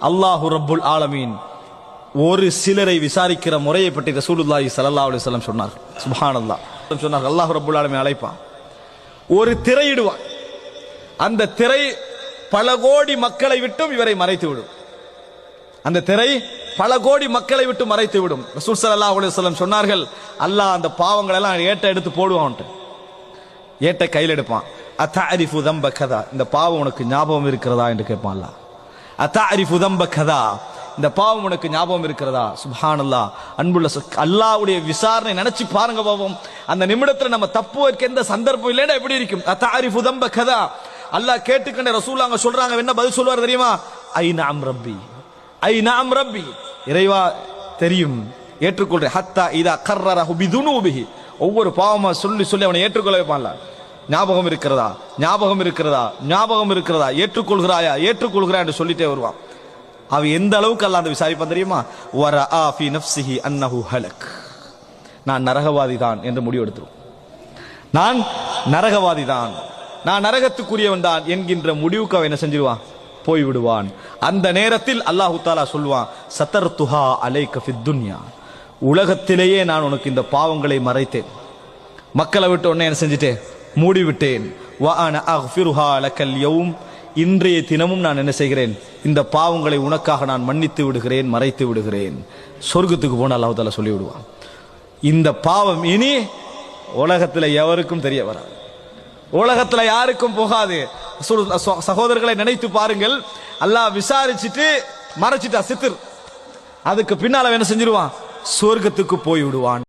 அல்லாஹு ரப்புல் ஆலமீன் ஒரு சிலரை விசாரிக்கிற முறையை பற்றி ரசூலுல்லாஹி ஸல்லல்லாஹு அலைஹி வஸல்லம் சொன்னார். சுப்ஹானல்லாஹ் சொன்னார். அல்லாஹு ரப்புல் ஆலமீன் அழைப்பான், ஒரு திரையிடுவான். அந்த திரை பல கோடி மக்களை விட்டும் இவரை மறைத்து விடும். அந்த திரை பல கோடி மக்களை விட்டு மறைத்து விடும். ரசூல் ஸல்லல்லாஹு அலைஹி வஸல்லம் சொன்னார்கள், அல்லாஹ் அந்த பாவங்களை எல்லாம் ஏட்ட எடுத்து போடுவான். ஏட்ட கையில் எடுப்பான். அத்தஅரிஃபு தம்ப கதா, இந்த பாவம் உனக்கு ஞாபகம் இருக்கிறதா என்று கேட்பான் அல்லாஹ். அத்தஅரிஃபு தம்ப கதா, இந்த பாவம் உனக்கு ஞாபகம் இருக்கிறதா? சுப்ஹானல்லாஹ். அன்புள்ள அல்லாஹ்வுடைய விசாரணை நினைச்சு பாருங்க பாவம். அந்த நிமிடத்துல நம்ம தப்பு வைக்க எந்த சந்தர்ப்பம் இல்லைன்னா எப்படி இருக்கும்? அத்தஅரிஃபு தம்ப கதா, அல்லாஹ் கேட்டுக்கண்ட ரசூல் அங்க சொல்றாங்க. என்ன பதில் சொல்வார் தெரியுமா? ஐநஅம் ரப்பி, ஐநஅம் ரப்பி, இறைவா தெரியும், ஏற்றுக்கொள்றேன். ஹத்தா இதா கர்ரரஹு பிதுனூபிஹி, ஒவ்வொரு பாவமா சொல்லி சொல்லி அவனை ஏற்றுக்கொள்ள வைப்பான்ல. ஞாபகம் இருக்கிறதா, ஞாபகம் இருக்கிறதா, ஞாபகம் இருக்கிறதா, ஏற்றுக்கொள்கிறாயா, ஏற்றுக்கொள்கிறா என்று சொல்லிட்டே வருவான். அவ எந்த அளவுக்கு அல்லாஹ் அந்த விசாரிப்பான் தெரியுமா? வரஆ ஃபீ நஃப்ஸிஹி அன்னஹு ஹலக், நான் நரகவாதி தான் என்று முடிவு எடுத்துரும். நான் நரகவாதி தான், நான் நரகத்துக்குரியவன் தான் என்கின்ற முடிவுக்கு அவன் என்ன செஞ்சிருவான்? போய்விடுவான். அந்த நேரத்தில் அல்லாஹு தஆலா சொல்வான், சதர்துஹா அலைக ஃபித் துன்யா, உலகத்திலேயே நான் உனக்கு இந்த பாவங்களை மறைத்தேன், மக்களை விட்டு உன்னை என்ன செஞ்சிட்டேன்? மூடிவிட்டேன். வ அன அக்ஃபிருஹா லக்கல் யௌம், இன்றைய தினமும் நான் என்ன செய்கிறேன்? இந்த பாவங்களை உனக்காக நான் மன்னித்து விடுகிறேன், மறைத்து விடுகிறேன். சொர்க்கத்துக்கு போன அல்லாஹ் தஆலா சொல்லி விடுவான். இந்த பாவம் இனி உலகத்தில் எவருக்கும் தெரிய வராது, உலகத்துல யாருக்கும் போகாது. சகோதரர்களை நினைத்து பாருங்கள், அல்லாஹ் விசாரிச்சுட்டு மறைச்சிட்டா சித்திர், அதுக்கு பின்னால என்ன செஞ்சிருவான்? சொர்க்கத்துக்கு போய் விடுவான்.